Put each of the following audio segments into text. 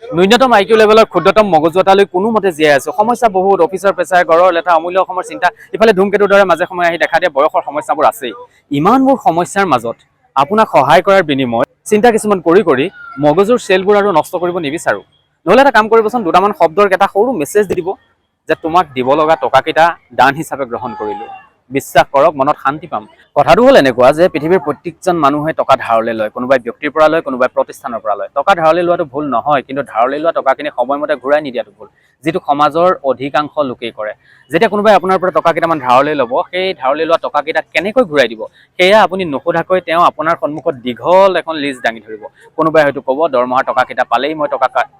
ন্যূনতম আইকিউ লেভেলৰ ক্ষুদ্ৰতম মগজু এটালৈ কোনোমতে জীয়াই আছো। সমস্যা বহুত, অফিচৰ প্ৰেছাৰ, ঘৰৰ লেঠা, অমূল্য অসমৰ চিন্তা, ইফালে ধূমকেতুৰ দৰে মাজে সময়ে আহি দেখা দিয়ে বয়সৰ সমস্যাবোৰ আছেই। ইমানবোৰ সমস্যাৰ মাজত আপোনাক সহায় কৰাৰ বিনিময়ত চিন্তা কিছুমান কৰি মগজুৰ চেলবোৰ আৰু নষ্ট কৰিব নিবিচাৰো। নহ'লে এটা কাম কৰিবচোন, দুটামান শব্দৰ এটা সৰু মেছেজ দি দিব যে তোমাক দিব লগা টকাকেইটা দান হিচাপে গ্ৰহণ কৰিলো। বিশ্বাস কৰক, মনত শান্তি পাম। কথাটো হ'ল এনেকুৱা যে পৃথিৱীৰ প্ৰত্যেকজন মানুহে টকা ধাৰলৈ লয়, কোনোবাই ব্যক্তিৰ পৰা লয়, কোনোবাই প্ৰতিষ্ঠানৰ পৰা লয়। টকা ধাৰলৈ লোৱাটো ভুল নহয়, কিন্তু ধাৰলৈ লোৱা টকাখিনি সময়মতে ঘূৰাই নিদিয়াটো ভুল, যিটো সমাজৰ অধিকাংশ লোকেই কৰে। যেতিয়া কোনোবাই আপোনাৰ পৰা টকা কেইটামান ধাৰলৈ ল'ব, সেই ধাৰলৈ লোৱা টকাকেইটা কেনেকৈ ঘূৰাই দিব সেয়া আপুনি নুসুধাকৈ তেওঁ আপোনাৰ সন্মুখত দীঘল এখন লিষ্ট দাঙি ধৰিব। কোনোবাই হয়তো ক'ব দৰমহাৰ টকাকেইটা পালেই মই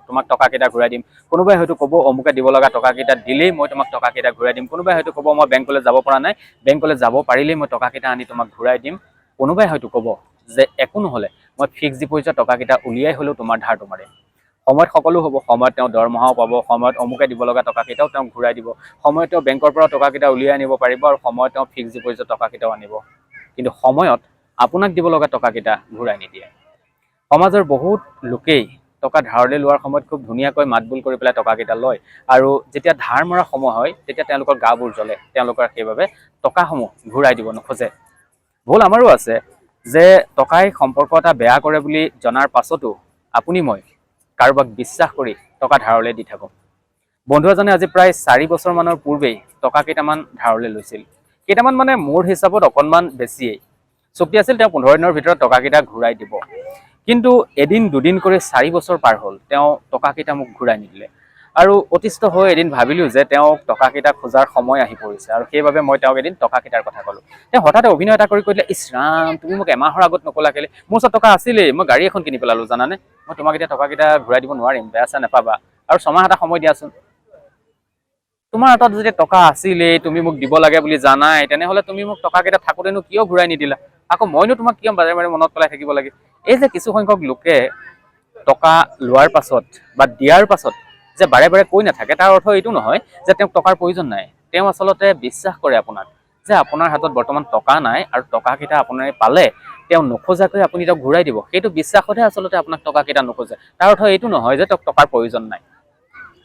তোমাক টকাকেইটা ঘূৰাই দিম। কোনোবাই হয়তো ক'ব অমুকে দিব লগা টকাকেইটা দিলেই মই তোমাক টকাকেইটা ঘূৰাই দিম। কোনোবাই হয়তো ক'ব মই বেংকলৈ যাব পৰা নাই, বেংকলৈ যাব পাৰিলেই মই টকাকেইটা আনি তোমাক ঘূৰাই দিম। কোনোবাই হয়তো ক'ব যে একো নহ'লে মই ফিক্সড ডিপ'জিটৰ টকাকেইটা উলিয়াই হ'লেও তোমাৰ ধাৰটো মাৰিম। সময়ত সকলো হ'ব, সময়ত তেওঁ দৰমহাও পাব, সময়ত অমুকে দিব লগা টকাকেইটাও তেওঁক ঘূৰাই দিব, সময়ত তেওঁ বেংকৰ পৰা টকাকেইটা উলিয়াই আনিব পাৰিব, আৰু সময়ত তেওঁ ফিক্সড ডিপ'জিটৰ টকাকেইটাও আনিব। কিন্তু সময়ত আপোনাক দিব লগা টকাকেইটা ঘূৰাই নিদিয়ে। সমাজৰ বহুত লোকেই টকা ধাৰলৈ লোৱাৰ সময়ত খুব ধুনীয়াকৈ মাতবোল কৰি পেলাই টকাকেইটা লয়, আৰু যেতিয়া ধাৰ মৰাৰ সময় হয় তেতিয়া তেওঁলোকৰ গাবোৰ জ্বলে, তেওঁলোকৰ সেইবাবে টকাসমূহ ঘূৰাই দিব নোখোজে। ভুল আমাৰো আছে যে টকাই সম্পৰ্ক এটা বেয়া কৰে বুলি জনাৰ পাছতো আপুনি মই কাৰোবাক বিশ্বাস কৰি টকা ধাৰলৈ দি থাকোঁ। বন্ধু এজনে আজি প্ৰায় 4 বছৰমানৰ পূৰ্বেই টকা কেইটামান ধাৰলৈ লৈছিল। কেইটামান মানে মোৰ হিচাপত অকণমান বেছিয়েই। চুক্তি আছিল তেওঁ 15 দিনৰ ভিতৰত টকাকেইটা ঘূৰাই দিব। কিন্তু এদিন দুদিন কৰি 4 বছৰ পাৰ হ'ল, তেওঁ টকাকেইটা মোক ঘূৰাই নিদিলে। আৰু অতিষ্ঠ হৈ এদিন ভাবিলোঁ যে তেওঁক টকাকেইটা খোজাৰ সময় আহি পৰিছে, আৰু সেইবাবে মই তেওঁক এদিন টকাকেইটাৰ কথা ক'লোঁ। তেওঁ হঠাৎ অভিনয় এটা কৰি দিলে, ইছ ৰাম তুমি মোক এমাহৰ আগত নকলা কেলে, মোৰ ওচৰত টকা আছিলেই, মই গাড়ী এখন কিনি পেলালোঁ জানানে, মই তোমাক এতিয়া টকাকেইটা ঘূৰাই দিব নোৱাৰিম, বেয়া চেয়া নাপাবা, আৰু 6 মাহ এটা সময় দিয়াচোন। তোমাৰ হাতত যদি টকা আছিলেই, তুমি মোক দিব লাগে বুলি জানাই, তেনেহ'লে তুমি মোক টকাকেইটা থাকোঁতেনো কিয় ঘূৰাই নিদিলা? আকৌ মইনো তোমাক কিয় বাৰে বাৰে মনত পেলাই থাকিব লাগে? এই যে কিছু সংখ্যক লোকে টকা লোৱাৰ পাছত বা দিয়াৰ পাছত যে বাৰে বাৰে কৈ নাথাকে, তাৰ অৰ্থ এইটো নহয় যে তেওঁক টকাৰ প্ৰয়োজন নাই। তেওঁ আচলতে বিশ্বাস কৰে আপোনাক যে আপোনাৰ হাতত বৰ্তমান টকা নাই, আৰু টকাকেইটা আপোনাৰ পালে তেওঁ নোখোজাকৈ আপুনি তেওঁক ঘূৰাই দিব। সেইটো বিশ্বাসতহে আচলতে আপোনাক টকাকেইটা নোখোজে। তাৰ অৰ্থ এইটো নহয় যে তেওঁক টকাৰ প্ৰয়োজন নাই।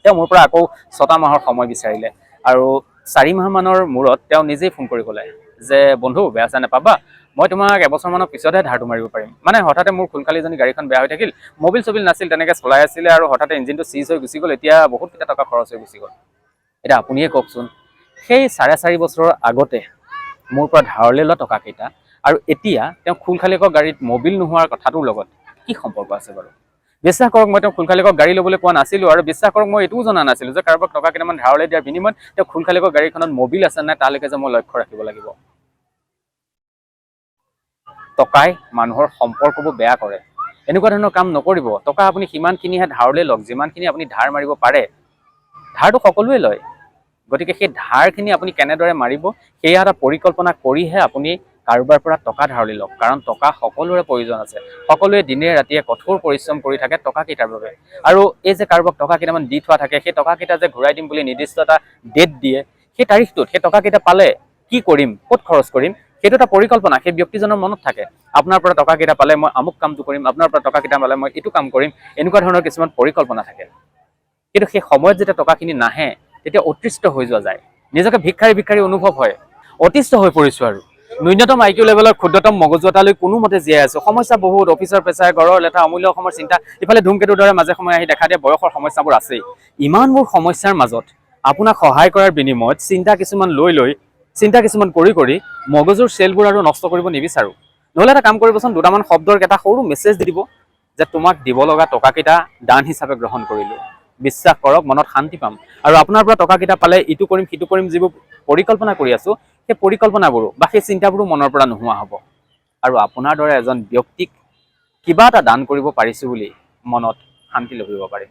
তেওঁ মোৰ পৰা আকৌ 6টা মাহৰ সময় বিচাৰিলে, আৰু 4 মাহমানৰ মূৰত তেওঁ নিজেই ফোন কৰি ক'লে যে বন্ধু বেয়া চেয়া নাপাবা, মই তোমাক এবছৰমানৰ পিছতহে ধাৰটো মাৰিব পাৰিম। মানে হঠাতে মোৰ খুলখালিজনী গাড়ীখন বেয়া হৈ থাকিল, মবিল চবিল নাছিল, তেনেকৈ চলাই আছিলে, আৰু হঠাতে ইঞ্জিনটো চিজ হৈ গুচি গ'ল, এতিয়া বহুতকেইটা টকা খৰচ হৈ গুচি গ'ল। এতিয়া আপুনিয়ে কওকচোন, সেই 4.5 বছৰৰ আগতে মোৰ পৰা ধাৰলৈ লোৱা টকাকেইটা আৰু এতিয়া তেওঁ খুলখালিকৰ গাড়ীত মবিল নোহোৱাৰ কথাটোৰ লগত কি সম্পৰ্ক আছে বাৰু? বিশ্বাস কৰক, মই তেওঁ খুলখালিকৰ গাড়ী ল'বলৈ কোৱা নাছিলোঁ, আৰু বিশ্বাস কৰক মই এইটোও জনা নাছিলোঁ যে কাৰোবাক টকা কেইটামান ধাৰলৈ দিয়াৰ বিনিময়ত তেওঁ খুলখালিকৰ গাড়ীখনত মবিল আছে নাই তালৈকে যে মই লক্ষ্য ৰাখিব লাগিব। টকাই মানুহৰ সম্পৰ্কবোৰ বেয়া কৰে। এনেকুৱা ধৰণৰ কাম নকৰিব। টকা আপুনি সিমানখিনিহে ধাৰলৈ লওক যিমানখিনি আপুনি ধাৰ মাৰিব পাৰে। ধাৰটো সকলোৱে লয়, গতিকে সেই ধাৰখিনি আপুনি কেনেদৰে মাৰিব সেয়া এটা পৰিকল্পনা কৰিহে আপুনি কাৰোবাৰ পৰা টকা ধাৰলৈ লওক। কাৰণ টকা সকলোৰে প্ৰয়োজন আছে, সকলোৱে দিনে ৰাতিয়ে কঠোৰ পৰিশ্ৰম কৰি থাকে টকাকেইটাৰ বাবে। আৰু এই যে কাৰোবাক টকা কেইটামান দি থোৱা থাকে, সেই টকাকেইটা যে ঘূৰাই দিম বুলি নিৰ্দিষ্ট এটা ডেট দিয়ে, সেই তাৰিখটোত সেই টকাকেইটা পালে কি কৰিম, ক'ত খৰচ কৰিম, সেইটো এটা পৰিকল্পনা সেই ব্যক্তিজনৰ মনত থাকে। আপোনাৰ পৰা টকাকেইটা পালে মই আমুক কামটো কৰিম, আপোনাৰ পৰা টকাকেইটা পালে মই এইটো কাম কৰিম, এনেকুৱা ধৰণৰ কিছুমান পৰিকল্পনা থাকে। কিন্তু সেই সময়ত যেতিয়া টকাখিনি নাহে তেতিয়া অতৃষ্ট হৈ যোৱা যায়, নিজকে ভিক্ষাৰী ভিক্ষাৰী অনুভৱ হয়, অতিষ্ঠ হৈ পৰিছোঁ। আৰু ন্যূনতম আইকিউ লেভেলৰ ক্ষুদ্ৰতম মগজু এটালৈ কোনোমতে জীয়াই আছোঁ। সমস্যা বহুত, অফিচৰ প্ৰেছাৰ, ঘৰৰ লেঠা, অমূল্য অসমৰ চিন্তা, ইফালে ধূমকেতুৰ দৰে মাজে সময়ে আহি দেখা দিয়ে বয়সৰ সমস্যাবোৰ আছেই। ইমানবোৰ সমস্যাৰ মাজত আপোনাক সহায় কৰাৰ বিনিময়ত চিন্তা কিছুমান কৰি মগজুৰ চেলবোৰ আৰু নষ্ট কৰিব নিবিচাৰোঁ। নহ'লে এটা কাম কৰিবচোন, দুটামান শব্দৰ এটা সৰু মেছেজ দি দিব যে তোমাক দিব লগা টকাকেইটা দান হিচাপে গ্ৰহণ কৰিলোঁ। বিশ্বাস কৰক, মনত শান্তি পাম। আৰু আপোনাৰ পৰা টকাকেইটা পালে ইটো কৰিম সিটো কৰিম যিবোৰ পৰিকল্পনা কৰি আছোঁ, সেই পৰিকল্পনাবোৰো বা সেই চিন্তাবোৰো মনৰ পৰা নোহোৱা হ'ব। আৰু আপোনাৰ দৰে এজন ব্যক্তিক কিবা এটা দান কৰিব পাৰিছোঁ বুলি মনত শান্তি লভিব পাৰিম।